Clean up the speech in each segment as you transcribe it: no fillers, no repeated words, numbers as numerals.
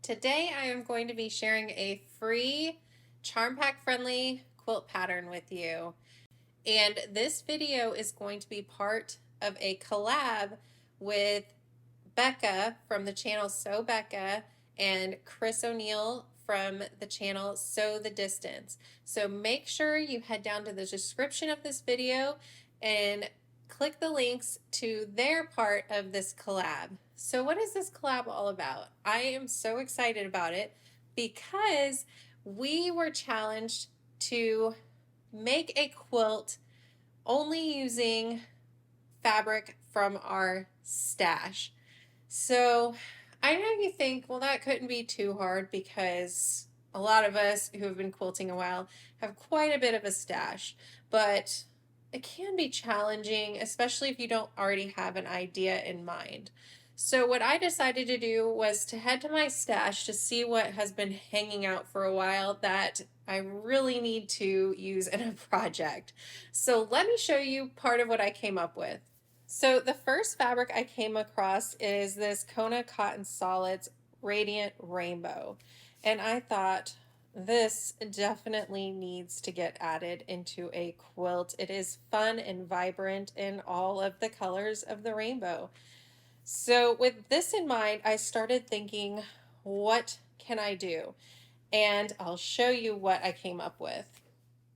Today I am going to be sharing a free charm pack friendly quilt pattern with you. And this video is going to be part of a collab with Becca from the channel Sew Becca and Kris O'Neill from the channel Sew the Distance. So make sure you head down to the description of this video and click the links to their part of this collab. So what is this collab all about? I am so excited about it because we were challenged to make a quilt only using fabric from our stash. So I know you think, well, that couldn't be too hard because a lot of us who have been quilting a while have quite a bit of a stash, but it can be challenging, especially if you don't already have an idea in mind. So what I decided to do was to head to my stash to see what has been hanging out for a while that I really need to use in a project. So let me show you part of what I came up with. So the first fabric I came across is this Kona Cotton Solids Radiant Rainbow. And I thought this definitely needs to get added into a quilt. It is fun and vibrant in all of the colors of the rainbow. So with this in mind, I started thinking, what can I do? And I'll show you what I came up with.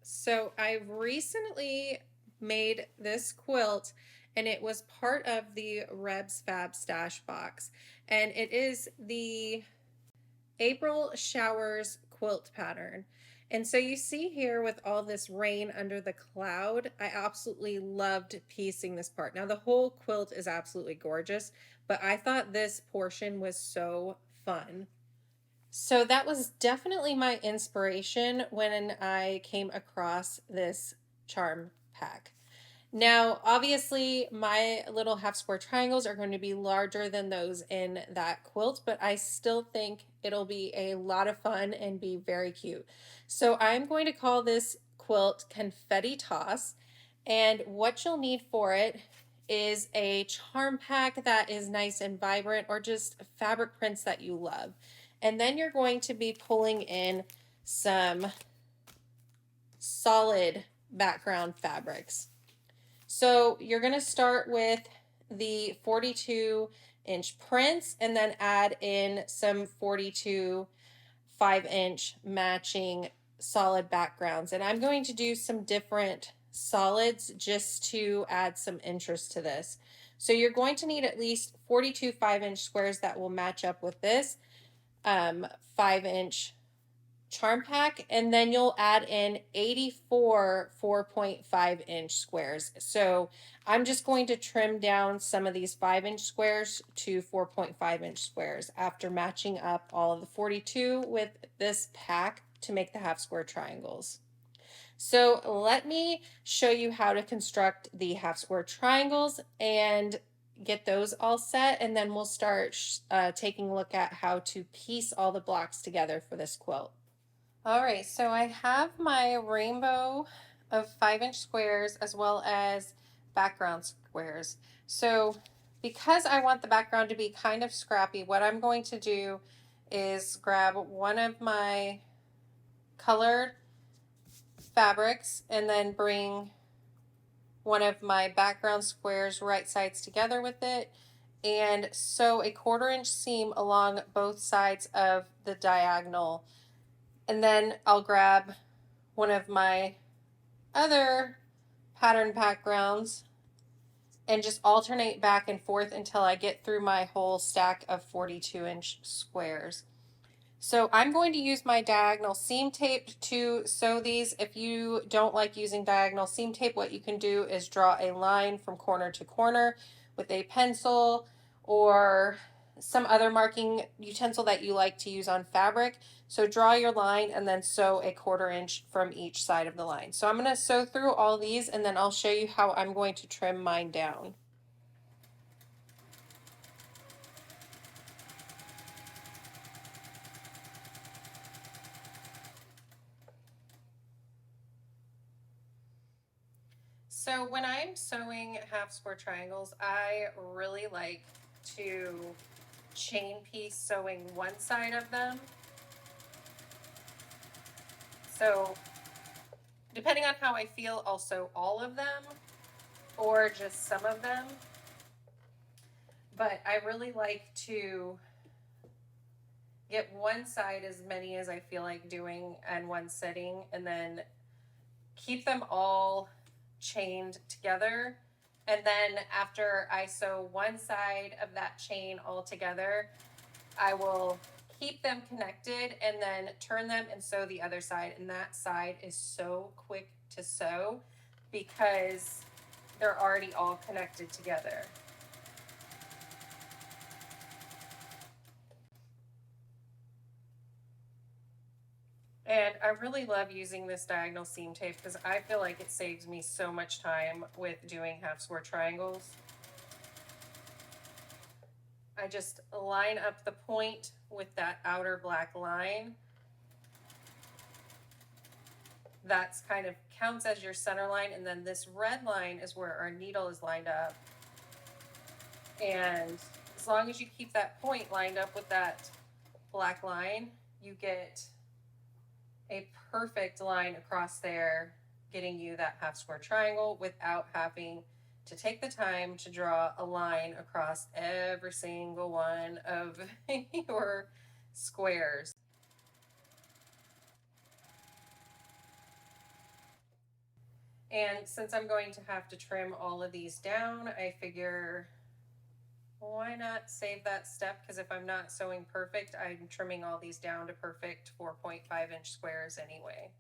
So I've recently made this quilt and it was part of the Rebs Fab stash box, and it is the April Showers quilt pattern. And so you see here with all this rain under the cloud, I absolutely loved piecing this part. Now the whole quilt is absolutely gorgeous, but I thought this portion was so fun. So that was definitely my inspiration when I came across this charm pack. Now, obviously, my little half square triangles are going to be larger than those in that quilt, but I still think it'll be a lot of fun and be very cute. So I'm going to call this quilt Confetti Toss, and what you'll need for it is a charm pack that is nice and vibrant, or just fabric prints that you love. And then you're going to be pulling in some solid background fabrics. So you're going to start with the 42-inch prints and then add in some 42 5-inch matching solid backgrounds. And I'm going to do some different solids just to add some interest to this. So you're going to need at least 42 5-inch squares that will match up with this 5-inch charm pack, and then you'll add in 84 4.5-inch squares. So I'm just going to trim down some of these 5-inch squares to 4.5-inch squares after matching up all of the 42 with this pack to make the half square triangles. So let me show you how to construct the half square triangles and get those all set, and then we'll start taking a look at how to piece all the blocks together for this quilt. All right, so I have my rainbow of 5-inch squares as well as background squares. So because I want the background to be kind of scrappy, what I'm going to do is grab one of my colored fabrics and then bring one of my background squares right sides together with it and sew a 1/4-inch seam along both sides of the diagonal. And then I'll grab one of my other pattern backgrounds and just alternate back and forth until I get through my whole stack of 42-inch squares. So I'm going to use my diagonal seam tape to sew these. If you don't like using diagonal seam tape, what you can do is draw a line from corner to corner with a pencil or some other marking utensil that you like to use on fabric. So draw your line and then sew a 1/4-inch from each side of the line. So I'm going to sew through all these and then I'll show you how I'm going to trim mine down. So when I'm sewing half square triangles, I really like to chain piece sewing one side of them. So depending on how I feel, I'll sew all of them or just some of them. But I really like to get one side as many as I feel like doing in one sitting, and then keep them all chained together. And then after I sew one side of that chain all together, I will keep them connected and then turn them and sew the other side. And that side is so quick to sew because they're already all connected together. And I really love using this diagonal seam tape because I feel like it saves me so much time with doing half square triangles. I just line up the point with that outer black line. That's kind of counts as your center line, and then this red line is where our needle is lined up. And as long as you keep that point lined up with that black line, you get a perfect line across there, getting you that half square triangle without having to take the time to draw a line across every single one of your squares. And since I'm going to have to trim all of these down, I figure why not save that step? Because if I'm not sewing perfect, I'm trimming all these down to perfect 4.5-inch squares anyway.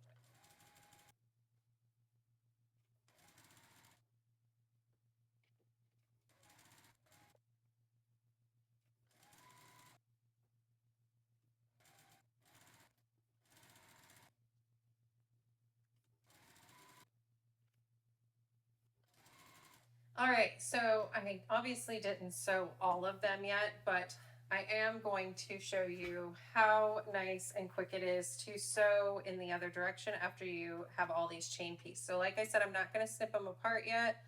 All right, so I obviously didn't sew all of them yet, but I am going to show you how nice and quick it is to sew in the other direction after you have all these chain pieces. So like I said, I'm not going to snip them apart yet.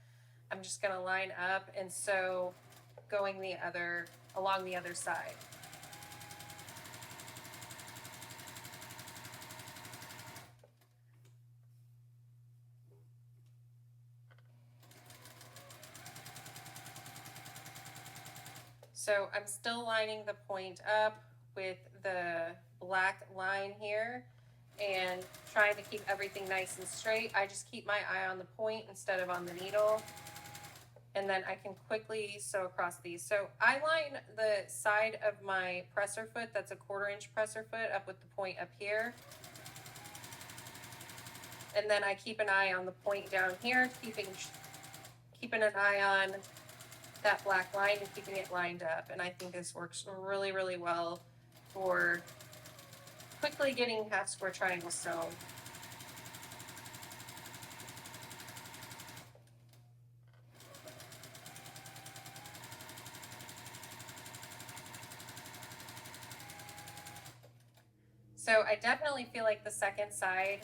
I'm just going to line up and sew going along the other side. So I'm still lining the point up with the black line here and trying to keep everything nice and straight. I just keep my eye on the point instead of on the needle. And then I can quickly sew across these. So I line the side of my presser foot, that's a 1/4-inch presser foot, up with the point up here. And then I keep an eye on the point down here, keeping an eye on that black line and keeping it lined up. And I think this works really, really well for quickly getting half square triangles sewn. So I definitely feel like the second side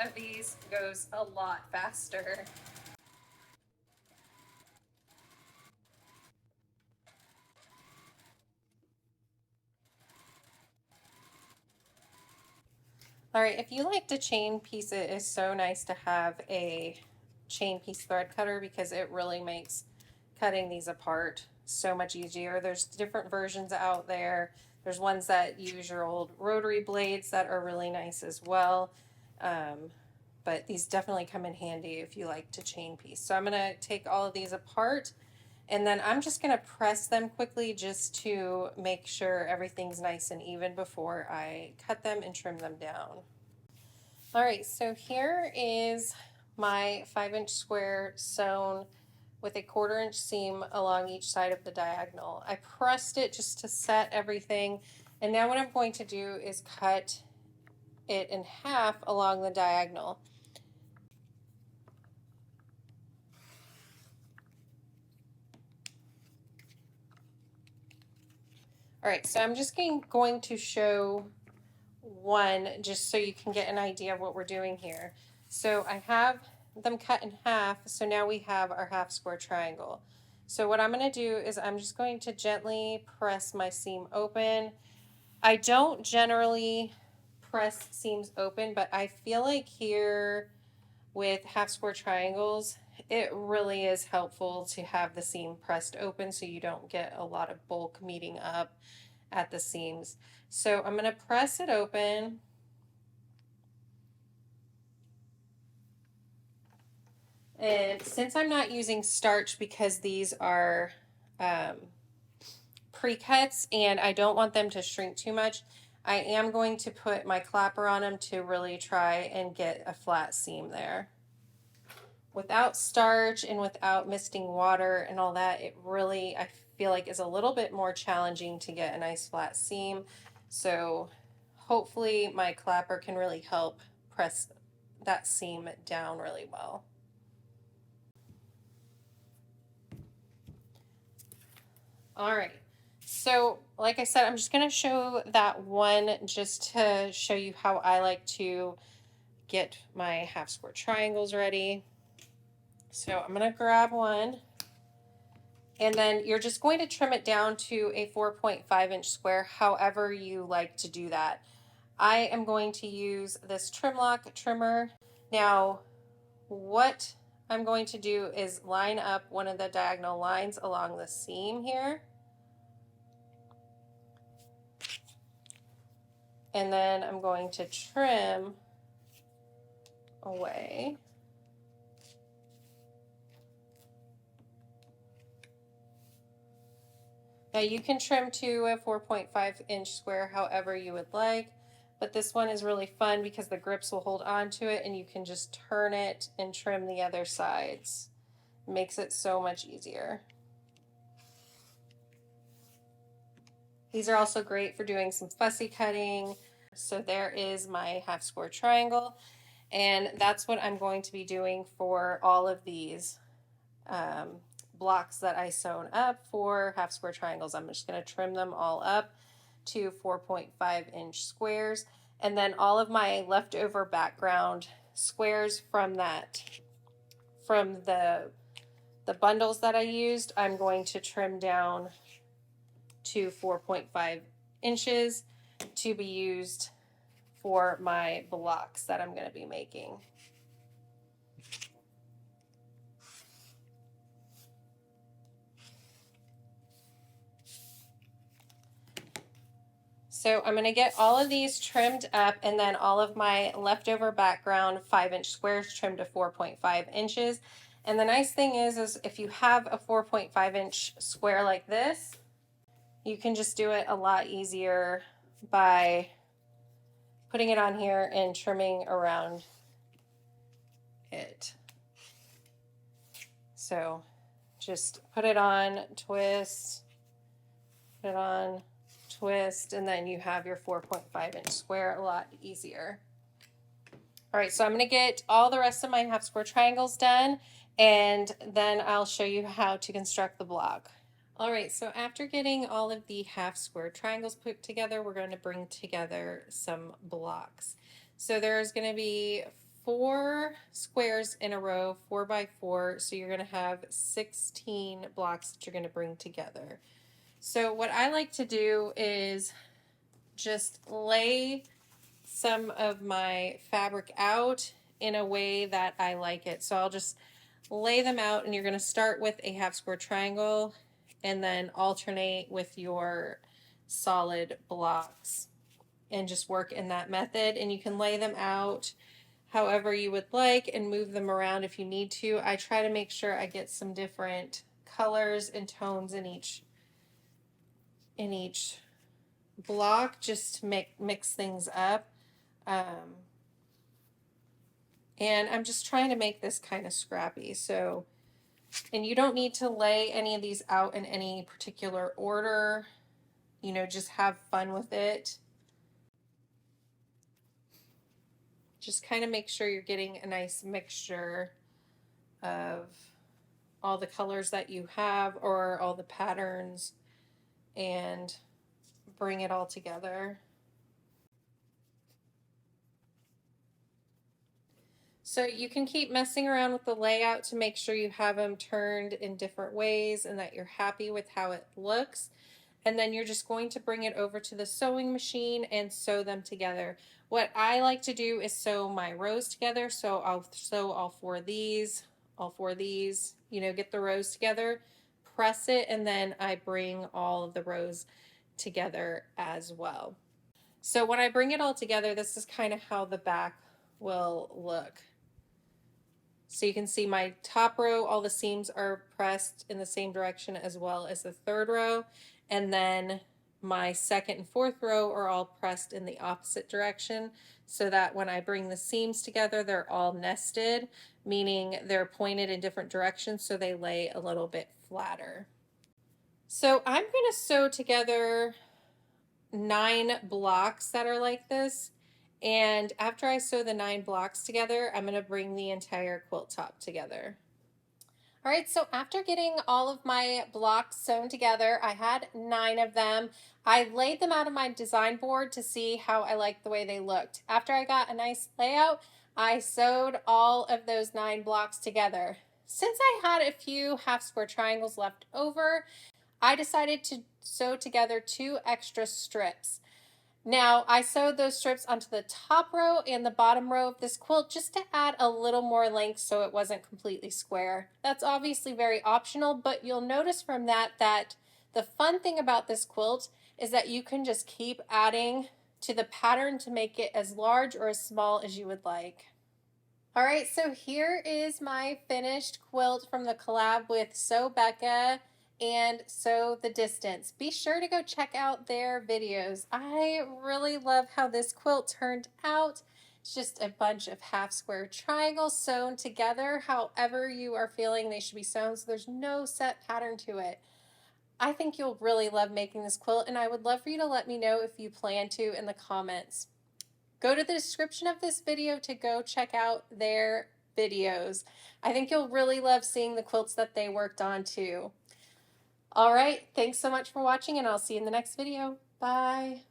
of these goes a lot faster. All right, if you like to chain piece, it is so nice to have a chain piece thread cutter because it really makes cutting these apart so much easier. There's different versions out there. There's ones that use your old rotary blades that are really nice as well. But these definitely come in handy if you like to chain piece. So I'm gonna take all of these apart and then I'm just gonna press them quickly just to make sure everything's nice and even before I cut them and trim them down. All right, so here is my 5-inch square sewn with a 1/4-inch seam along each side of the diagonal. I pressed it just to set everything, and now what I'm going to do is cut it in half along the diagonal. All right, so I'm just going to show one just so you can get an idea of what we're doing here. So I have them cut in half, so now we have our half square triangle. So what I'm going to do is I'm just going to gently press my seam open. I don't generally press seams open, but I feel like here with half square triangles, it really is helpful to have the seam pressed open so you don't get a lot of bulk meeting up at the seams. So I'm going to press it open. And since I'm not using starch because these are pre-cuts and I don't want them to shrink too much, I am going to put my clapper on them to really try and get a flat seam there. Without starch and without misting water and all that, it really, I feel like, is a little bit more challenging to get a nice flat seam. So hopefully my clapper can really help press that seam down really well. All right, so like I said, I'm just going to show that one just to show you how I like to get my half square triangles ready. So I'm going to grab one, and then you're just going to trim it down to a 4.5-inch square, however you like to do that. I am going to use this Trimlock trimmer. Now, what I'm going to do is line up one of the diagonal lines along the seam here. And then I'm going to trim away. Now you can trim to a 4.5-inch square however you would like, but this one is really fun because the grips will hold on to it and you can just turn it and trim the other sides. It makes it so much easier. These are also great for doing some fussy cutting. So there is my half square triangle, and that's what I'm going to be doing for all of these blocks that I sewn up for half square triangles. I'm just going to trim them all up to 4.5-inch squares, and then all of my leftover background squares from the bundles that I used, I'm going to trim down to 4.5 inches to be used for my blocks that I'm going to be making. So I'm going to get all of these trimmed up, and then all of my leftover background 5-inch squares trimmed to 4.5 inches. And the nice thing is if you have a 4.5-inch square like this, you can just do it a lot easier by putting it on here and trimming around it. So just put it on, twist, put it on, twist, and then you have your 4.5-inch square a lot easier. All right, so I'm going to get all the rest of my half square triangles done, and then I'll show you how to construct the block. All right, so after getting all of the half square triangles put together, we're going to bring together some blocks. So there's going to be 4 squares in a row, 4 by 4, so you're going to have 16 blocks that you're going to bring together. So what I like to do is just lay some of my fabric out in a way that I like it. So I'll just lay them out, and you're going to start with a half square triangle and then alternate with your solid blocks and just work in that method. And you can lay them out however you would like and move them around if you need to. I try to make sure I get some different colors and tones in each block just to mix things up. And I'm just trying to make this kind of scrappy. So, and you don't need to lay any of these out in any particular order. You know, just have fun with it. Just kind of make sure you're getting a nice mixture of all the colors that you have or all the patterns, and bring it all together. So you can keep messing around with the layout to make sure you have them turned in different ways and that you're happy with how it looks. And then you're just going to bring it over to the sewing machine and sew them together. What I like to do is sew my rows together. So I'll sew all four of these, you know, get the rows together, press it, and then I bring all of the rows together as well. So when I bring it all together, this is kind of how the back will look. So you can see my top row, all the seams are pressed in the same direction as well as the third row. And then my second and fourth row are all pressed in the opposite direction so that when I bring the seams together, they're all nested, meaning they're pointed in different directions so they lay a little bit flatter. So I'm going to sew together 9 blocks that are like this. And after I sew the 9 blocks together, I'm going to bring the entire quilt top together. All right, so after getting all of my blocks sewn together, I had 9 of them. I laid them out on my design board to see how I liked the way they looked. After I got a nice layout, I sewed all of those 9 blocks together. Since I had a few half square triangles left over, I decided to sew together 2 extra strips. Now, I sewed those strips onto the top row and the bottom row of this quilt just to add a little more length so it wasn't completely square. That's obviously very optional, but you'll notice from that the fun thing about this quilt is that you can just keep adding to the pattern to make it as large or as small as you would like. All right, so here is my finished quilt from the collab with Sew Becca and Sew the Distance. Be sure to go check out their videos. I really love how this quilt turned out. It's just a bunch of half square triangles sewn together however you are feeling they should be sewn, so there's no set pattern to it. I think you'll really love making this quilt, and I would love for you to let me know if you plan to in the comments. Go to the description of this video to go check out their videos. I think you'll really love seeing the quilts that they worked on too. All right, thanks so much for watching, and I'll see you in the next video. Bye.